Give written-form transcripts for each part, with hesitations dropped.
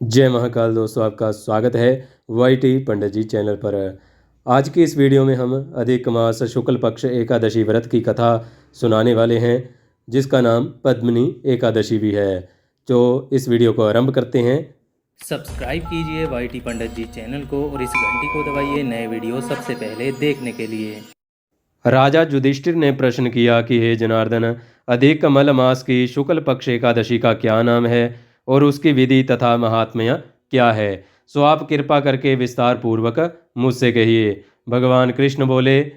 जय महाकाल दोस्तों, आपका स्वागत है वाई टी पंडित जी चैनल पर। आज की इस वीडियो में हम अधिक मास शुक्ल पक्ष एकादशी व्रत की कथा सुनाने वाले हैं, जिसका नाम पद्मिनी एकादशी भी है। तो इस वीडियो को आरंभ करते हैं। सब्सक्राइब कीजिए वाई टी पंडित जी चैनल को और इस घंटी को दबाइए नए वीडियो सबसे पहले देखने के लिए। राजा युधिष्ठिर ने प्रश्न किया कि हे जनार्दन, अधिक मल मास की शुक्ल पक्ष एकादशी का क्या नाम है और उसकी विधि तथा महात्म्य क्या है? सो आप कृपा करके विस्तार पूर्वक मुझसे कहिए। भगवान कृष्ण बोले,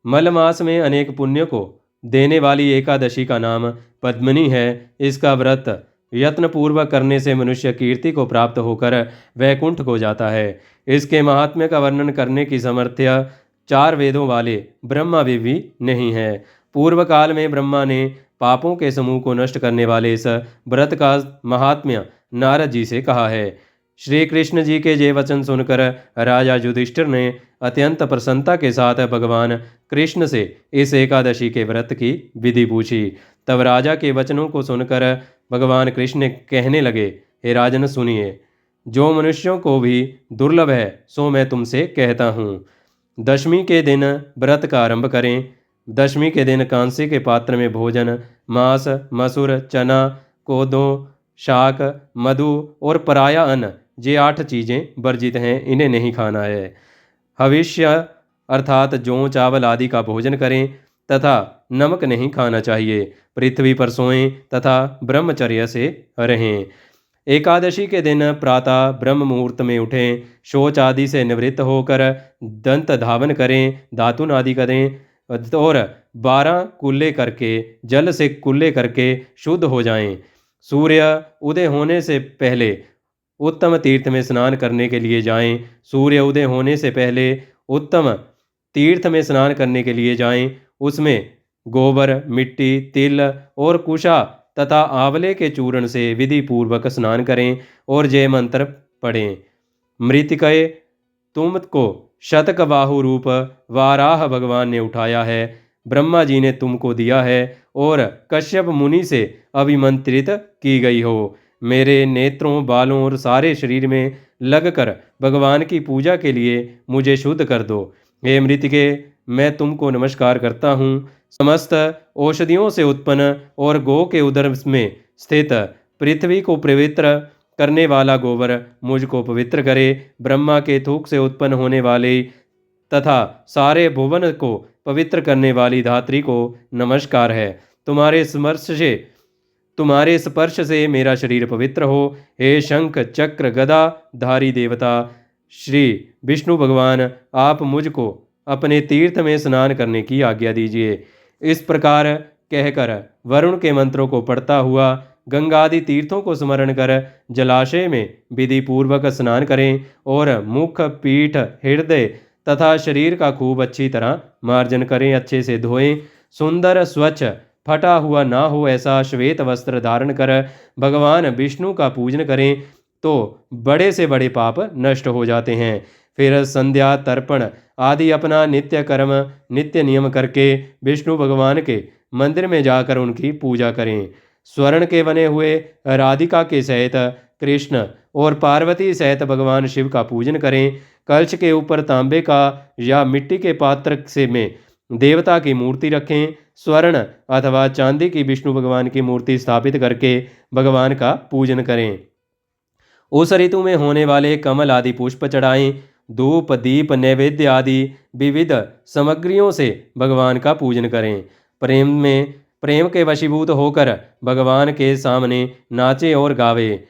मल मास में अनेक पुण्य को देने वाली एकादशी का नाम पद्मिनी है। इसका व्रत यत्न पूर्वक करने से मनुष्य कीर्ति को प्राप्त होकर वैकुंठ को जाता है। इसके महात्म्य का वर्णन करने की सामर्थ्य चार वेदों वाले ब्रह्मा भी नहीं है। पूर्व काल में ब्रह्मा ने पापों के समूह को नष्ट करने वाले इस व्रत का महात्म्य नारद जी से कहा है। श्री कृष्ण जी के ये वचन सुनकर राजा युधिष्ठिर ने अत्यंत प्रसन्नता के साथ भगवान कृष्ण से इस एकादशी के व्रत की विधि पूछी। तब राजा के वचनों को सुनकर भगवान कृष्ण कहने लगे, हे राजन सुनिए, जो मनुष्यों को भी दुर्लभ है सो मैं तुमसे कहता हूँ। दशमी के दिन व्रत का आरंभ करें। दशमी के दिन कांसे के पात्र में भोजन, मांस, मसूर, चना, कोदो, शाक, मधु और पराया अन्न, ये 8 चीज़ें वर्जित हैं, इन्हें नहीं खाना है। हविष्य अर्थात जौ, चावल आदि का भोजन करें तथा नमक नहीं खाना चाहिए। पृथ्वी पर सोएं तथा ब्रह्मचर्य से रहें। एकादशी के दिन प्रातः ब्रह्म मुहूर्त में उठें, शौच आदि से निवृत्त होकर दंत धावन करें, दातुन आदि करें और 12 कुल्ले करके जल से कुल्ले करके शुद्ध हो जाएं। सूर्य उदय होने से पहले उत्तम तीर्थ में स्नान करने के लिए जाएं। सूर्य उदय होने से पहले उत्तम तीर्थ में स्नान करने के लिए जाएं। उसमें गोबर, मिट्टी, तिल और कुशा तथा आंवले के चूर्ण से विधि पूर्वक स्नान करें और जय मंत्र पढ़ें। मृतिकय, तुमको शतक बाहु रूप वाराह भगवान ने उठाया है, ब्रह्मा जी ने तुमको दिया है और कश्यप मुनि से अभिमंत्रित की गई हो। मेरे नेत्रों, बालों और सारे शरीर में लगकर भगवान की पूजा के लिए मुझे शुद्ध कर दो। हे मृतिके, मैं तुमको नमस्कार करता हूँ। समस्त औषधियों से उत्पन्न और गौ के उदर में स्थित पृथ्वी को पवित्र करने वाला गोबर मुझको पवित्र करे। ब्रह्मा के थूक से उत्पन्न होने वाले तथा सारे भुवन को पवित्र करने वाली धात्री को नमस्कार है। तुम्हारे स्पर्श से मेरा शरीर पवित्र हो। हे शंख चक्र गदा धारी देवता श्री विष्णु भगवान, आप मुझको अपने तीर्थ में स्नान करने की आज्ञा दीजिए। इस प्रकार कहकर वरुण के मंत्रों को पढ़ता हुआ गंगा आदि तीर्थों को स्मरण कर जलाशय में विधि पूर्वक स्नान करें और मुख, पीठ, हृदय तथा शरीर का खूब अच्छी तरह मार्जन करें, अच्छे से धोएं। सुंदर, स्वच्छ, फटा हुआ ना हो ऐसा श्वेत वस्त्र धारण कर भगवान विष्णु का पूजन करें तो बड़े से बड़े पाप नष्ट हो जाते हैं। फिर संध्या, तर्पण आदि अपना नित्य कर्म नित्य नियम करके विष्णु भगवान के मंदिर में जाकर उनकी पूजा करें। स्वर्ण के बने हुए राधिका के सहित कृष्ण और पार्वती सहित भगवान शिव का पूजन करें। कलश के ऊपर तांबे का या मिट्टी के पात्र से में देवता की मूर्ति रखें। स्वर्ण अथवा चांदी की विष्णु भगवान की मूर्ति स्थापित करके भगवान का पूजन करें। उस ऋतु में होने वाले कमल आदि पुष्प चढ़ाएं। धूप, दीप, नैवेद्य आदि विविध सामग्रियों से भगवान का पूजन करें। प्रेम के वशीभूत होकर भगवान के सामने नाचे और गावे।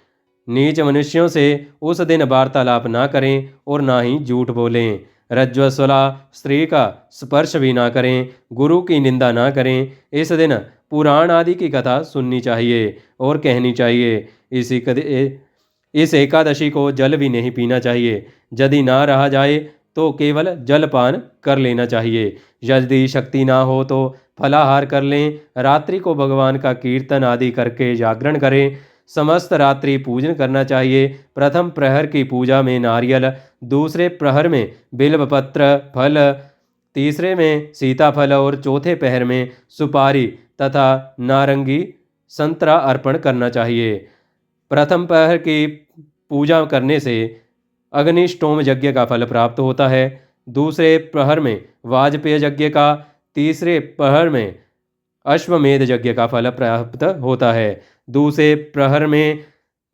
नीच मनुष्यों से उस दिन वार्तालाप ना करें और ना ही झूठ बोलें। रज्ज्वला स्त्री का स्पर्श भी ना करें। गुरु की निंदा ना करें। इस दिन पुराण आदि की कथा सुननी चाहिए और कहनी चाहिए। इस एकादशी को जल भी नहीं पीना चाहिए। यदि ना रहा जाए तो केवल जलपान कर लेना चाहिए। यदि शक्ति ना हो तो फलाहार कर लें। रात्रि को भगवान का कीर्तन आदि करके जागरण करें। समस्त रात्रि पूजन करना चाहिए। प्रथम प्रहर की पूजा में नारियल, दूसरे प्रहर में बिल्वपत्र फल, तीसरे में सीताफल और चौथे पहर में सुपारी तथा नारंगी संतरा अर्पण करना चाहिए। प्रथम प्रहर की पूजा करने से अग्निष्टोम यज्ञ का फल प्राप्त होता है। दूसरे प्रहर में वाजपेय यज्ञ का, तीसरे प्रहर में अश्वमेध यज्ञ का फल प्राप्त होता है। दूसरे प्रहर में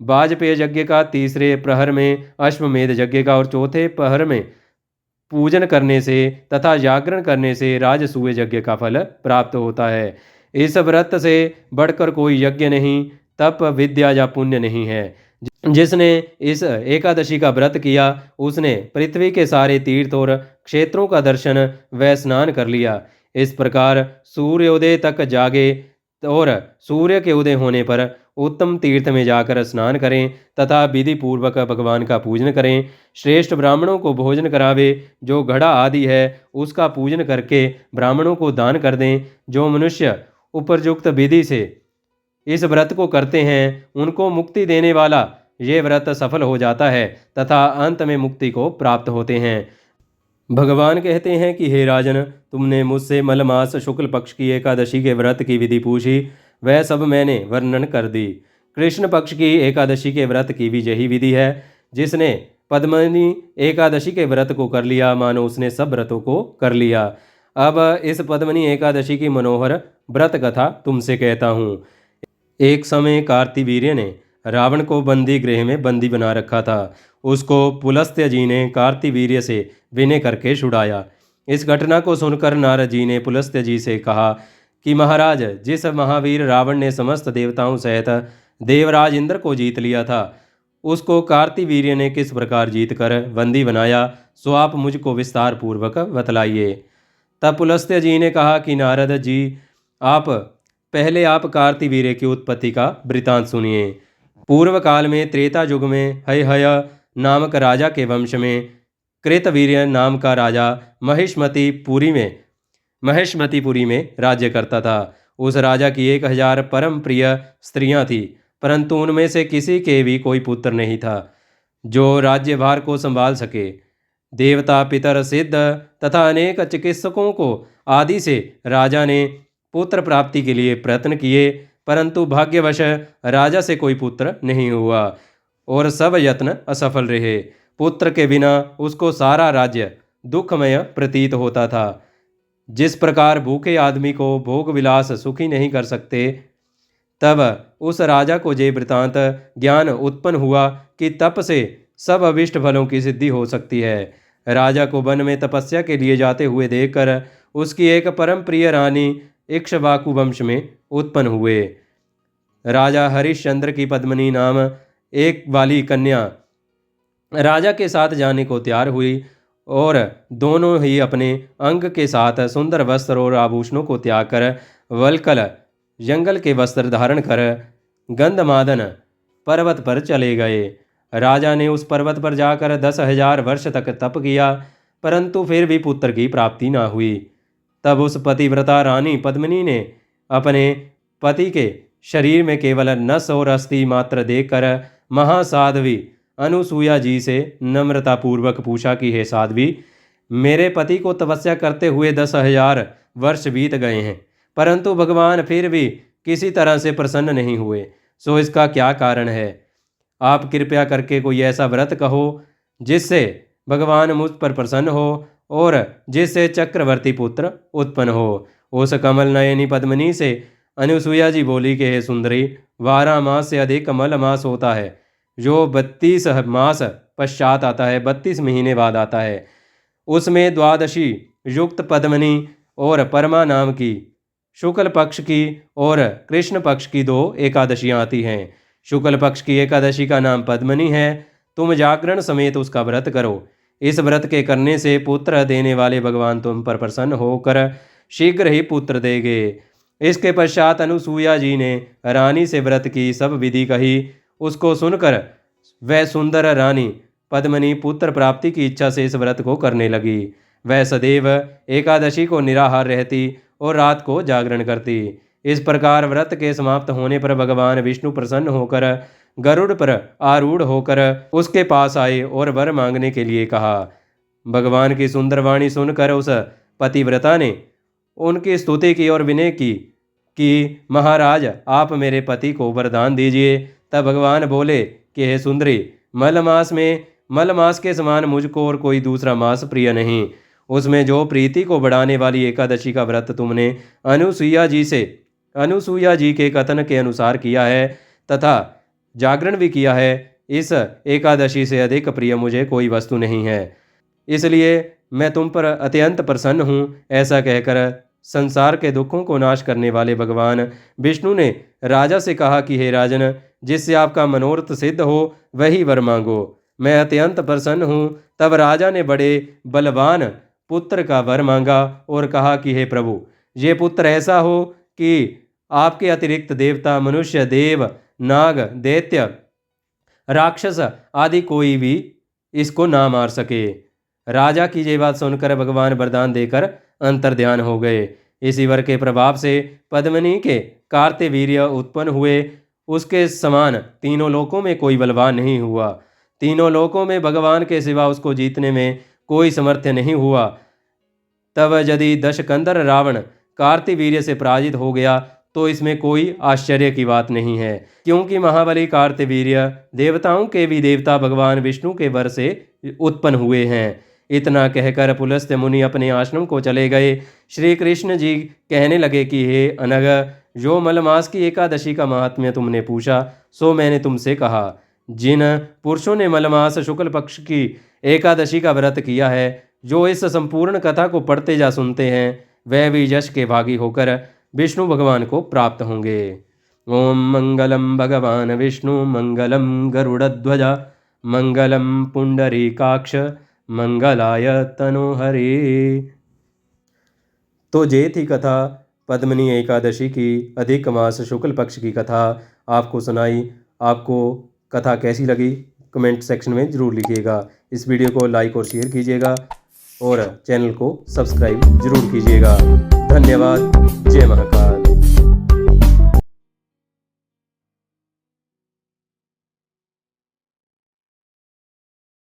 वाजपेय यज्ञ का, तीसरे प्रहर में अश्वमेध यज्ञ का और चौथे प्रहर में पूजन करने से तथा जागरण करने से राजसूय यज्ञ का फल प्राप्त होता है। इस व्रत से बढ़कर कोई यज्ञ नहीं, तप, विद्या या पुण्य नहीं है। जिसने इस एकादशी का व्रत किया उसने पृथ्वी के सारे तीर्थ और क्षेत्रों का दर्शन व स्नान कर लिया। इस प्रकार सूर्योदय तक जागे और सूर्य के उदय होने पर उत्तम तीर्थ में जाकर स्नान करें तथा विधि पूर्वक भगवान का पूजन करें। श्रेष्ठ ब्राह्मणों को भोजन करावे। जो घड़ा आदि है उसका पूजन करके ब्राह्मणों को दान कर दें। जो मनुष्य उपयुक्त विधि से इस व्रत को करते हैं उनको मुक्ति देने वाला ये व्रत सफल हो जाता है तथा अंत में मुक्ति को प्राप्त होते हैं। भगवान कहते हैं कि हे राजन, तुमने मुझसे मल मास शुक्ल पक्ष की एकादशी के व्रत की विधि पूछी, वह सब मैंने वर्णन कर दी। कृष्ण पक्ष की एकादशी के व्रत की भी यही विधि है। जिसने पद्मनी एकादशी के व्रत को कर लिया मानो उसने सब व्रतों को कर लिया। अब इस पद्मनी एकादशी की मनोहर व्रत कथा तुमसे कहता हूँ। एक समय कार्तिवीर्य ने रावण को बंदी गृह में बंदी बना रखा था। उसको पुलस्त्य जी ने कार्तिवीर्य से विनय करके छुड़ाया। इस घटना को सुनकर नारद जी ने पुलस्त्य जी से कहा कि महाराज, जिस महावीर रावण ने समस्त देवताओं सहित देवराज इंद्र को जीत लिया था, उसको कार्तिवीर्य ने किस प्रकार जीत कर बंदी बनाया, सो आप मुझको विस्तार पूर्वक बतलाइए। तब पुलस्त्य जी ने कहा कि नारद जी, आप कार्तिवीर्य की उत्पत्ति का वृतांत सुनिए। पूर्व काल में त्रेता युग में हय नामक राजा के वंश में कृतवीर्य नाम का राजा महेशमतीपुरी में राज्य करता था। उस राजा की 1000 परम प्रिय स्त्रियां थीं, परंतु उनमें से किसी के भी कोई पुत्र नहीं था जो राज्यभार को संभाल सके। देवता, पितर, सिद्ध तथा अनेक चिकित्सकों को आदि से राजा ने पुत्र प्राप्ति के लिए प्रयत्न किए, परंतु भाग्यवश राजा से कोई पुत्र नहीं हुआ और सब यत्न असफल रहे। पुत्र के बिना उसको सारा राज्य दुखमय प्रतीत होता था। जिस प्रकार भूखे आदमी को भोग विलास सुखी नहीं कर सकते, तब उस राजा को ये वृतांत ज्ञान उत्पन्न हुआ कि तप से सब अभिष्ट फलों की सिद्धि हो सकती है। राजा को वन में तपस्या के लिए जाते हुए देखकर उसकी एक परम प्रिय रानी इक्ष्वाकु वंश में उत्पन्न हुए। राजा हरिश्चंद्र की पद्मनी नाम एक वाली कन्या राजा के साथ जाने को तैयार हुई और दोनों ही अपने अंग के साथ सुंदर वस्त्र और आभूषणों को त्याग कर वलकल जंगल के वस्त्र धारण कर गंधमादन पर्वत पर चले गए। राजा ने उस पर्वत पर जाकर 10,000 वर्ष तक तप किया, परंतु फिर भी पुत्र की प्राप्ति न हुई। तब उस पतिव्रता रानी पद्मिनी ने अपने पति के शरीर में केवल नस और अस्थि मात्र देखकर महासाध्वी अनुसूया जी से नम्रतापूर्वक पूछा कि हे साध्वी, मेरे पति को तपस्या करते हुए 10,000 वर्ष बीत गए हैं, परंतु भगवान फिर भी किसी तरह से प्रसन्न नहीं हुए, सो इसका क्या कारण है? आप कृपया करके कोई ऐसा व्रत कहो जिससे भगवान मुझ पर प्रसन्न हो और जिससे चक्रवर्ती पुत्र उत्पन्न हो। उस कमल नयनी पद्मिनी से अनुसूया जी बोली कि हे सुंदरी, 12 मास से अधिक मल मास होता है जो 32 मास पश्चात आता है, 32 महीने बाद आता है। उसमें द्वादशी युक्त पद्मिनी और परमा नाम की शुक्ल पक्ष की और कृष्ण पक्ष की 2 एकादशियाँ आती हैं। शुक्ल पक्ष की एकादशी का नाम पद्मिनी है। तुम जागरण समेत उसका व्रत करो। इस व्रत के करने से पुत्र देने वाले भगवान तुम पर प्रसन्न होकर शीघ्र ही पुत्र देंगे। इसके पश्चात अनुसूया जी ने रानी से व्रत की सब विधि कही। उसको सुनकर वह सुंदर रानी पद्मिनी पुत्र प्राप्ति की इच्छा से इस व्रत को करने लगी। वह सदैव एकादशी को निराहार रहती और रात को जागरण करती। इस प्रकार व्रत के समाप्त होने पर भगवान विष्णु प्रसन्न होकर गरुड़ पर आरूढ़ होकर उसके पास आए और वर मांगने के लिए कहा। भगवान की सुंदर वाणी सुनकर उस पतिव्रता ने उनकी स्तुति की और विनय की कि महाराज, आप मेरे पति को वरदान दीजिए। तब भगवान बोले कि हे सुंदरी, मलमास में मलमास के समान मुझको और कोई दूसरा मास प्रिय नहीं। उसमें जो प्रीति को बढ़ाने वाली एकादशी का व्रत तुमने अनुसुईया जी के कथन के अनुसार किया है तथा जागरण भी किया है, इस एकादशी से अधिक प्रिय मुझे कोई वस्तु नहीं है। इसलिए मैं तुम पर अत्यंत प्रसन्न हूँ। ऐसा कहकर संसार के दुखों को नाश करने वाले भगवान विष्णु ने राजा से कहा कि हे राजन, जिससे आपका मनोरथ सिद्ध हो वही वर मांगो। मैं अत्यंत प्रसन्न हूँ। तब राजा ने बड़े बलवान पुत्र का वर मांगा और कहा कि हे प्रभु, ये पुत्र ऐसा हो कि आपके अतिरिक्त देवता, मनुष्य, देव, नाग, दैत्य, राक्षस आदि कोई भी इसको ना मार सके। राजा की ये बात सुनकर भगवान वरदान देकर अंतर्ध्यान हो गए। इसी वर के प्रभाव से पद्मिनी के कार्तवीर्य उत्पन्न हुए। उसके समान तीनों लोकों में कोई बलवान नहीं हुआ। तीनों लोकों में भगवान के सिवा उसको जीतने में कोई समर्थ्य नहीं हुआ। तब यदि दशकंदर रावण कार्तवीर्य से पराजित हो गया तो इसमें कोई आश्चर्य की बात नहीं है, क्योंकि महाबली कार्तवीर्य देवताओं के भी देवता भगवान विष्णु के वर से उत्पन्न हुए हैं। इतना कहकर पुलस्त्य मुनि अपने आश्रम को चले गए। श्री कृष्ण जी कहने लगे कि हे अनग, जो मलमास की एकादशी का महात्म्य तुमने पूछा सो मैंने तुमसे कहा। जिन पुरुषों ने मलमास शुक्ल पक्ष की एकादशी का व्रत किया है, जो इस संपूर्ण कथा को पढ़ते जा सुनते हैं, वह भी यश के भागी होकर विष्णु भगवान को प्राप्त होंगे। ओम मंगलम भगवान विष्णु मंगलम गरुड़ध्वजा मंगलम पुंडरीकाक्ष मंगलाय तनोहरे। तो ये थी कथा पद्मिनी एकादशी की अधिक मास शुक्ल पक्ष की कथा आपको सुनाई। आपको कथा कैसी लगी कमेंट सेक्शन में ज़रूर लिखिएगा। इस वीडियो को लाइक और शेयर कीजिएगा और चैनल को सब्सक्राइब जरूर कीजिएगा। धन्यवाद। जय महाकाल।